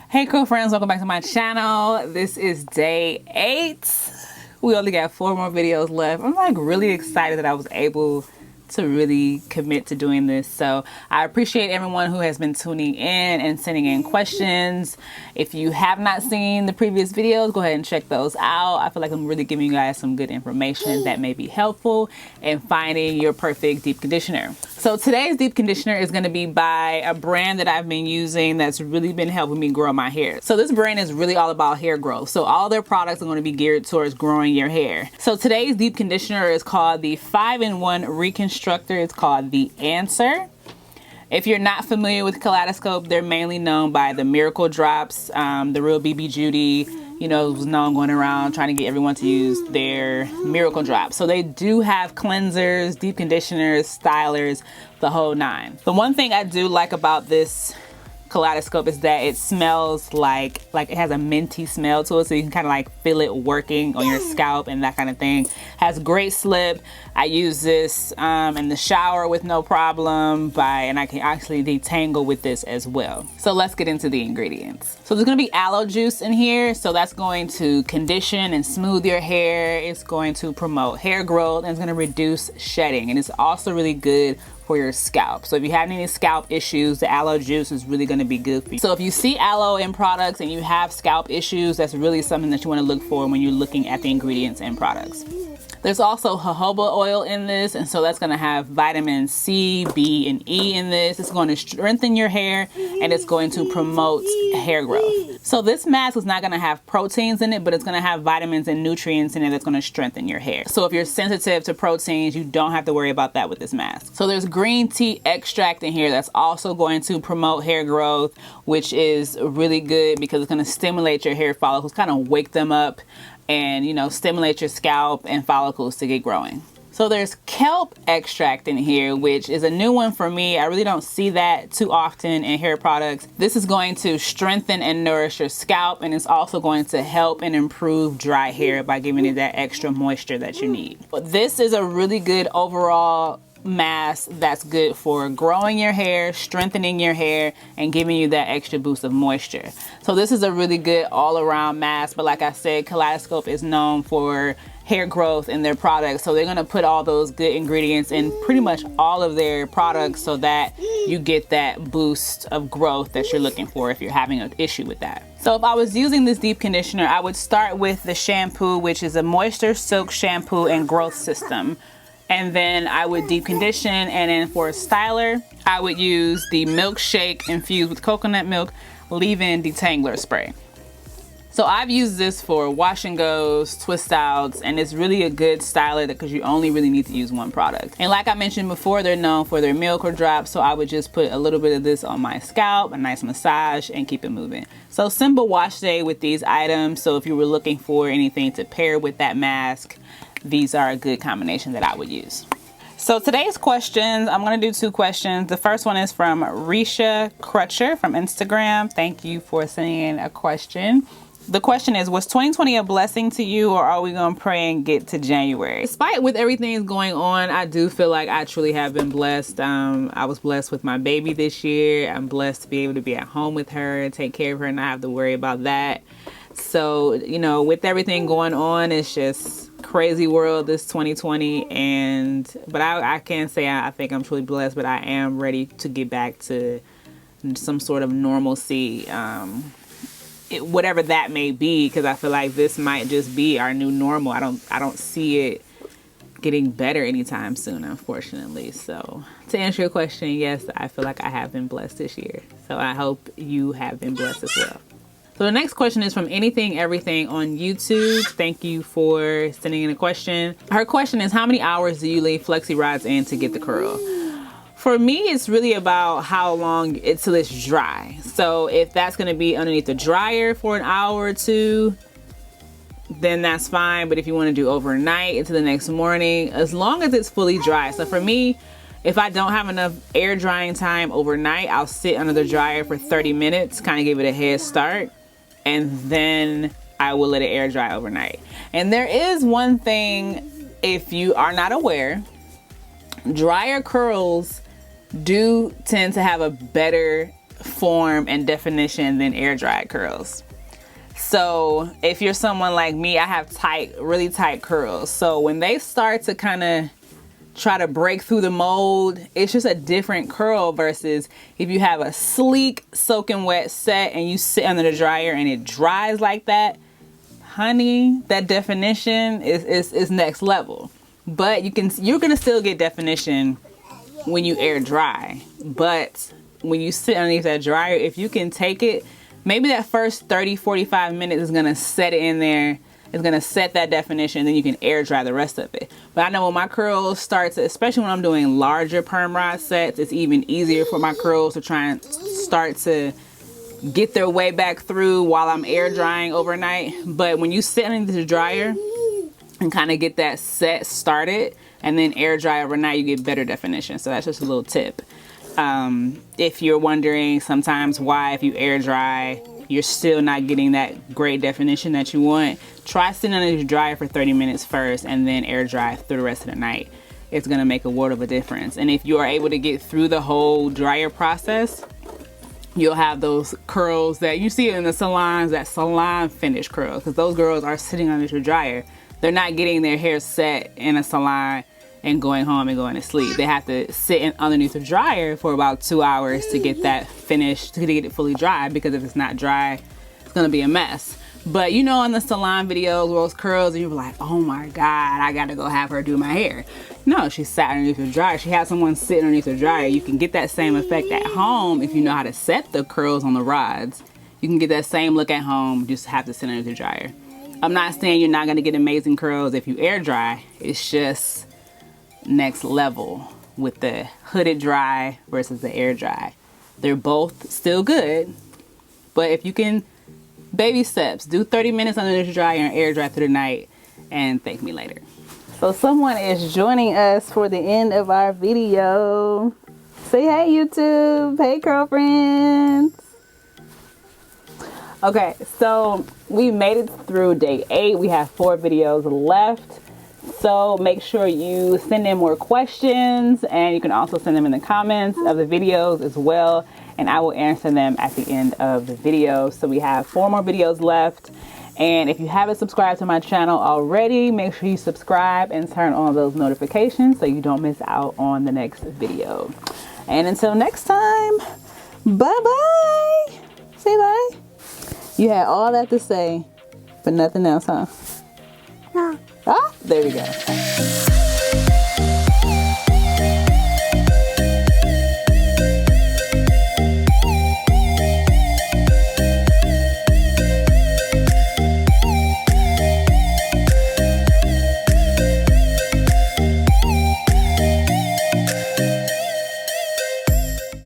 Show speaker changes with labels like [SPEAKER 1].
[SPEAKER 1] Hey cool friends, welcome back to my channel. This is day 8. We only got 4 more videos left. I'm like really excited that I was able to really commit to doing this. So I appreciate everyone who has been tuning in and sending in questions. If you have not seen the previous videos, go ahead and check those out. I feel like I'm really giving you guys some good information that may be helpful in finding your perfect deep conditioner. So today's deep conditioner is going to be by a brand that I've been using that's really been helping me grow my hair. So this brand is really all about hair growth. So all their products are going to be geared towards growing your hair. So today's deep conditioner is called the 5-in-1 Reconstructor. It's called the Answer. If you're not familiar with Kaleidoscope, they're mainly known by the Miracle Drops. The real BB Judy, you know, was known going around trying to get everyone to use their Miracle Drops. So they do have cleansers, deep conditioners, stylers, the whole 9. The one thing I do like about this Kaleidoscope is that it smells like it has a minty smell to it, so you can kind of like feel it working on your scalp and that kind of thing. Has great slip. I use this in the shower with no problem, and I can actually detangle with this as well. So let's get into the ingredients. So there's going to be aloe juice in here, so that's going to condition and smooth your hair. It's going to promote hair growth, and it's going to reduce shedding, and it's also really good for your scalp. So if you have any scalp issues, the aloe juice is really going to be good for you. So if you see aloe in products and you have scalp issues, that's really something that you want to look for when you're looking at the ingredients and products. There's also jojoba oil in this, and so that's going to have vitamin C, B, and E in this. It's going to strengthen your hair, and it's going to promote hair growth. So this mask is not going to have proteins in it, but it's going to have vitamins and nutrients in it that's going to strengthen your hair. So if you're sensitive to proteins, you don't have to worry about that with this mask. So there's green tea extract in here that's also going to promote hair growth, which is really good because it's going to stimulate your hair follicles, kind of wake them up, and you know, stimulate your scalp and follicles to get growing. So there's kelp extract in here, which is a new one for me. I really don't see that too often in hair products. This is going to strengthen and nourish your scalp, and it's also going to help and improve dry hair by giving it that extra moisture that you need. But this is a really good overall mask that's good for growing your hair, strengthening your hair, and giving you that extra boost of moisture. So this is a really good all-around mask, but like I said, Kaleidoscope is known for hair growth in their products, so they're going to put all those good ingredients in pretty much all of their products so that you get that boost of growth that you're looking for if you're having an issue with that. So if I was using this deep conditioner, I would start with the Shampoo, which is a moisture soak shampoo and growth system. And then I would deep condition, and then for a styler, I would use the Milkshake infused with coconut milk leave-in detangler spray. So I've used this for wash and goes, twist outs, and it's really a good styler because you only really need to use one product. And like I mentioned before, they're known for their Miracle Drops, so I would just put a little bit of this on my scalp, a nice massage, and keep it moving. So simple wash day with these items. So if you were looking for anything to pair with that mask, these are a good combination that I would use. So today's questions, I'm going to do 2 questions. The first one is from Risha Crutcher from Instagram. Thank you for sending in a question. The question is, was 2020 a blessing to you, or are we going to pray and get to January? Despite with everything going on, I do feel like I truly have been blessed. I was blessed with my baby this year. I'm blessed to be able to be at home with her and take care of her and not have to worry about that. So, you know, with everything going on, it's just crazy world this 2020, but I can't say I think I'm truly blessed, but I am ready to get back to some sort of normalcy, whatever that may be, because I feel like this might just be our new normal. I don't see it getting better anytime soon, unfortunately. So to answer your question, yes, I feel like I have been blessed this year. So I hope you have been blessed as well. So the next question is from Anything Everything on YouTube. Thank you for sending in a question. Her question is, how many hours do you leave Flexi rods in to get the curl? For me, it's really about how long till it's dry. So if that's going to be underneath the dryer for an hour or 2, then that's fine. But if you want to do overnight into the next morning, as long as it's fully dry. So for me, if I don't have enough air drying time overnight, I'll sit under the dryer for 30 minutes, kind of give it a head start, and then I will let it air dry overnight. And there is one thing, if you are not aware, dryer curls do tend to have a better form and definition than air dried curls. So if you're someone like me, I have really tight curls. So when they start to kind of try to break through the mold, it's just a different curl versus if you have a sleek soaking wet set and you sit under the dryer and it dries like that, honey, that definition is next level. But you're gonna still get definition when you air dry. But when you sit underneath that dryer, if you can take it, maybe that first 30-45 minutes is gonna set it in there. It's gonna set that definition, then you can air dry the rest of it. But I know when my curls start to, especially when I'm doing larger perm rod sets, it's even easier for my curls to try and start to get their way back through while I'm air drying overnight. But when you sit underneath the dryer and kind of get that set started and then air dry overnight, you get better definition. So that's just a little tip. If you're wondering sometimes why, if you air dry, you're still not getting that great definition that you want, try sitting under your dryer for 30 minutes first and then air dry through the rest of the night. It's gonna make a world of a difference. And if you are able to get through the whole dryer process, you'll have those curls that you see in the salons, that salon finish curls, because those girls are sitting under your dryer. They're not getting their hair set in a salon and going home and going to sleep. They have to sit underneath the dryer for about 2 hours to get that finished, to get it fully dry, because if it's not dry, it's gonna be a mess. But you know, in the salon videos, those curls, and you're like, oh my God, I gotta go have her do my hair. No, she sat underneath the dryer. She had someone sitting underneath the dryer. You can get that same effect at home if you know how to set the curls on the rods. You can get that same look at home, you just have to sit underneath the dryer. I'm not saying you're not gonna get amazing curls if you air dry. It's just next level with the hooded dry versus the air dry. They're both still good, but if you can, baby steps, do 30 minutes under the dryer and air dry through the night and thank me later. So someone is joining us for the end of our video. Say hey, YouTube. Hey, girlfriends. Okay, so we made it through day 8. We have 4 videos left. So make sure you send in more questions, and you can also send them in the comments of the videos as well, and I will answer them at the end of the video. So we have 4 more videos left, and if you haven't subscribed to my channel already, make sure you subscribe and turn on those notifications so you don't miss out on the next video. And until next time, bye-bye. Say bye. You had all that to say, but nothing else, huh?
[SPEAKER 2] No.
[SPEAKER 1] Ah, there we go.